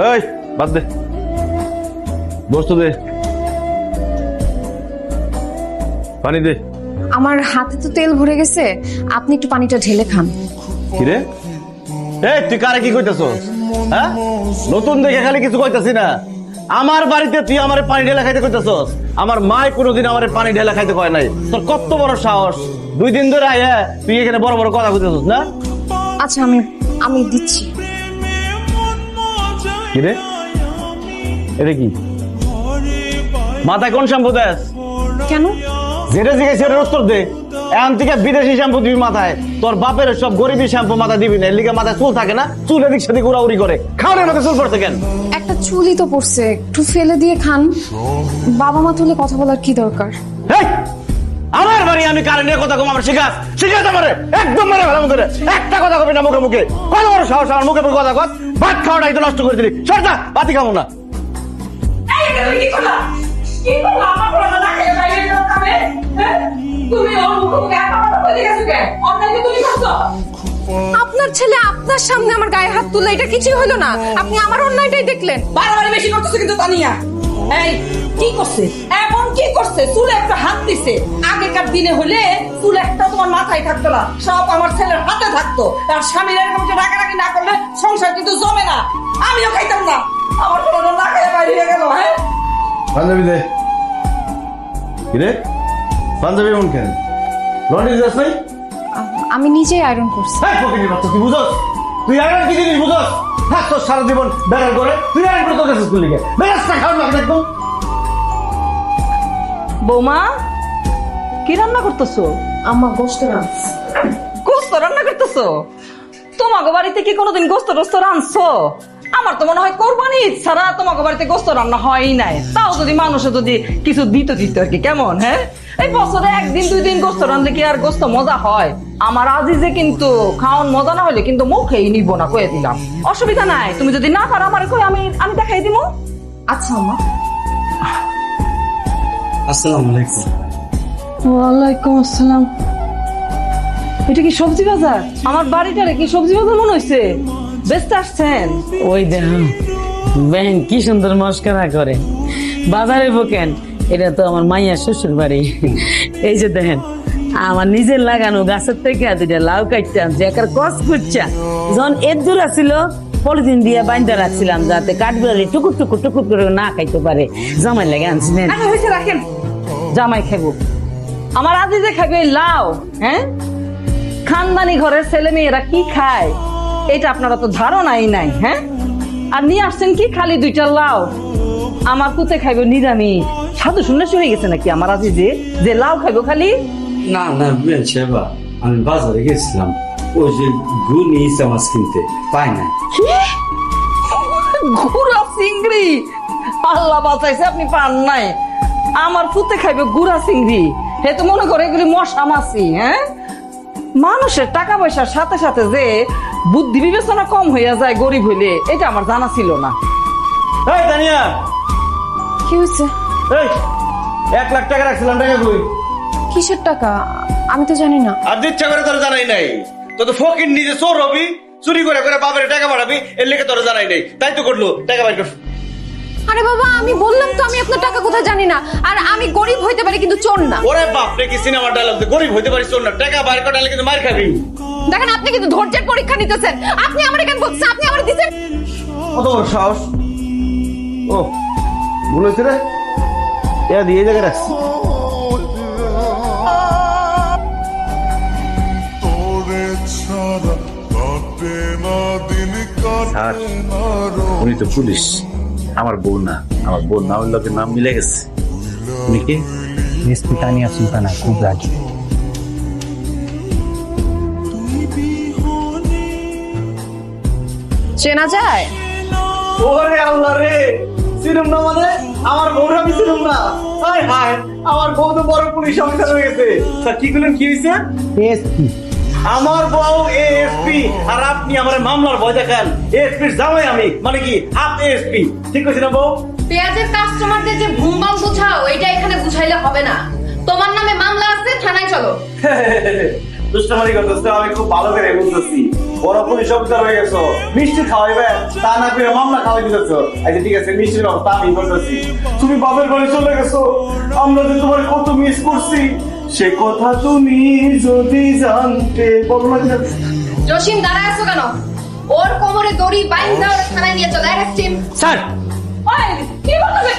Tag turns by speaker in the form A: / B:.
A: এই বাদ দে, বস্তু দে, পানি দে।
B: আমার হাতে তো তেল ভরে গেছে, আপনি একটু পানিটা ঢেলে খান।
A: কিরে এই তুই কারে কি কইতাছস? হ্যাঁ, নতুন দেখে খালি কিছু কইতাছি না। আমার বাড়িতে তুই আমারে পানি ঢেলা খাইতে কইতাছস? আমার মায় কোনোদিন আমারে পানি ঢেলা খাইতে কয় নাই। তোর কত বড় সাহস! 2 দিন ধরে আয়া তুই এখানে বড় বড় কথা কইতাছস না?
B: আচ্ছা আমি দিচ্ছি।
A: কিরে এটা কি? মাথায় কোন শ্যাম্পু দেস?
B: কেন?
A: যেটা জিজ্ঞেস সেটার উত্তর দে। এখন থেকে বিদেশি শ্যাম্পু দিবি মাথায়। তোর বাপের সব গরিবী শ্যাম্পু মাথায় দিবি না, এর লিগে মাথায় চুল থাকে না, চুল এদিক সেদিক উড়াউড়ি করে। খাওয়ানোর মাথায় চুল পড়ছে কেন?
B: একটা চুলই তো পড়ছে, একটু ফেলে দিয়ে খান। বাবা মা তুলে কথা বলার কি দরকার?
A: এই, আমার বাড়ি আমি কারে নিয়ে কথা কম? আমার শিখাস আমারে একদম মারে ভালো মতো একটা কথা কবি না মুখে মুখে। কত বড় সাহস আমার মুখে মুখে কথা কর! ভাত খাওয়াটাই তো নষ্ট করে দিলি। সর যা, ভাতই খাবো না।
B: আপনার ছেলে আপনার সামনে আমার গায়ে হাত তুললে এটা কিছুই হলো না, আপনি আমার অন্যায়টাই দেখলেন।
C: বারবার বেশি করতেছে কিন্তু তানিয়া। এই কি করছে? এমন কি করছে? চুলে একটা হাত দিছে। আগেকার দিনে হলে চুল একটা তোমার মাথায় থাকতো না, সব আমার ছেলের হাতে থাকতো। আর স্বামীর এরকম রাগারাগি না করলে সংসার কিন্তু জমে না। আমিও খাইতাম না, আমার কোনো না খাইয়া বাইরে হয়ে গেল। হ্যাঁ,
A: পাঞ্জাবি দে। কিরে পাঞ্জাবি এমন কেন? লন্ড্রি যাস নাই?
B: আমি নিজেই আয়রন করছি।
A: হ্যাঁ ফকিরের বাচ্চা, তুই বুঝস? তুই আয়রন কি জিনিস বুঝস? থাক তোর সারা জীবন বেড়ার করে, তুই আয়রন করে তোর কাছে স্কুল লিখে বেড়াচ্ছা খাওয়ার লাগে একদম।
C: বৌমা কি রান্না করতেছো?
B: আমার গোশত রান্না।
C: গোস্ত রান্না করতেছো? তোমাকে বাড়িতে কি কোনোদিন গোস্ত টোস্ত রাঁধছো? আমার তো মনে হয় কোরবানি ঈদ ছাড়া তোমাকে বাড়িতে গোস্ত রান্না হয়ই নাই। তাও যদি মানুষে যদি কিছু দিত আর কি, কেমন? হ্যাঁ, এই বছরে 1 দিন 2 দিন গোস্ত রাঁধলে কি আর গোস্ত মজা হয়? আমার আজিজে কিন্তু খাওয়ান মজা না হলে কিন্তু মুখেই নিব না, কয়ে দিলাম। অসুবিধা নাই, তুমি যদি না পারো আমার কই, আমি দেখাই দিব।
B: আচ্ছা আম্মা।
D: আসসালামু আলাইকুম।
C: ওয়ালাইকুম আসসালাম। এটা কি সবজি বাজার? আমার বাড়িটারে কি সবজি বাজার মনে হয়েছে? বেচতে আসছেন?
E: ওই দেখ বেহেন কি সুন্দর মস্করা করে। বাজারে বোকেন, এটা তো আমার মাইয়া শ্বশুর বাড়ি। এই যে দেখেন আমার নিজের লাগানো গাছের থেকে 2টা লাউ কাটতাম, যে একার কস কুচ্ছা যখন এর দূর ছিল পলিথিন দিয়ে বাইন্দা রাখছিলাম যাতে কাঠবিড়ালি টুকুর টুকুর টুকুর করে না খাইতে পারে। জামাই লাগে আনছিলেন।
C: হয়েছে, রাখেন। জামাই খাবো, আমার আজিজে খাবে লাউ। হ্যাঁ, খানদানি ঘরের ছেলে মেয়েরা কি খায় এটা আপনারা তো ধারণাই নাই। হ্যাঁ, আর নিয়ে আসছেন কি খালি 2টা লাউ। আমার কুতে খাইবো নিরামিষ। সাধু সন্ন্যাসী হয়ে গেছে নাকি আমার আজিজে যে লাউ খাইবো খালি?
D: না না বিয়ান সাহেবা, আমি বাজারে গেছিলাম, ওই যে গুনি ইসা মাছ কিনতে পাই না।
C: কি গুড়া চিংড়ি? আল্লাহ বাঁচাইছে, আপনি পান নাই। আমার পুতে খাইবে গুড়া চিংড়ি? হে তো মনে করে এগুলি মশা মাছি। হ্যাঁ, মানুষের টাকা পয়সার সাথে সাথে যে বুদ্ধি বিবেচনা কম হইয়া যায় গরিব হইলে, এটা আমার জানা ছিল না।
A: এই তানিয়া,
B: কি হয়েছে?
A: এই 1 লাখ টাকা রাখছিলাম, টাকা কই?
B: কিসের টাকা? আমি তো জানি না।
A: আর ইচ্ছা করে তোর জানাই নাই? তো তো ফকির নিজে চোর হবি, চুরি করে করে বাপের টাকা বাড়াবি, এর লেগে তোর জানাই নাই। তাই তো করলো, টাকা বাইর কর।
B: আরে বাবা, আমি বললাম তো আমি আপনার টাকা কোথায় জানি না। আর আমি গরিব হইতে পারি কিন্তু চোর না।
A: ওরে বাপ রে, কি সিনেমার ডায়লগ! গরিব হইতে পারিস, চোর না। টাকা বাইর কর, নাহলে কিন্তু মার খাবি।
B: দেখেন আপনি কিন্তু ধৈর্যের পরীক্ষা নিতেছেন। আপনি আমারে কেন বলছেন? আপনি আমারে দিছেন।
A: কত বড় সাহস! ও ভুল হয়েছে রে, এ দিয়ে এই জায়গায় রাখছি।
F: স্যার, উনি তো পুলিশ, আমার বউ না। আমার বউ নামের লোকের নাম মিলে গেছে। উনি কি?
G: এসপি তানিয়া সুলতানা, খুব রাজি।
B: চেনা যায়?
A: ওরে আল্লাহ রে, চিনুম না মানে? আমার বউরা আমি চিনুম না? হায় হায়, আমার বউ তো বড় পুলিশ অফিসার হয়ে গেছে। স্যার কি করলেন, কি হয়েছে?
G: এসপি
A: আমার বউ এএসপি, আর আপনি আমার মামলার ভয় দেখান। এএসপির জামাই আমি, মানে কি হাফ এএসপি। ঠিক কইছি না বউ?
H: পেঁয়াজের কাস্টমারদের যে ভুমবাম বুঝাও, এটা এখানে বুঝাইলে হবে না। তোমার নামে মামলা আছে, থানায় চলো।
A: দুষ্টমারি করতেছ, আমি খুব ভালো করে বুঝতেছি। বড় পুলিশ অফিসার হয়ে গেছো, মিষ্টি খাওয়াইবে, তা না করে মামলা খাওয়াই দিতেছো। আচ্ছা ঠিক আছে, মিষ্টির ব্যবস্থা আমি করতেছি। তুমি বাপের বাড়ি চলে গেছো, আমরা যে তোমার কত মিস করছি সে কথা তুমি যদি জানতে। বলো না কেন?
B: জসিম দাঁড়ায় আছো কেন? ওর কোমরে দড়ি বাইন্ধা ওর থানায় নিয়ে চলে অ্যারেস্ট হিম।
G: স্যার
C: ওই, কি বলতেছে?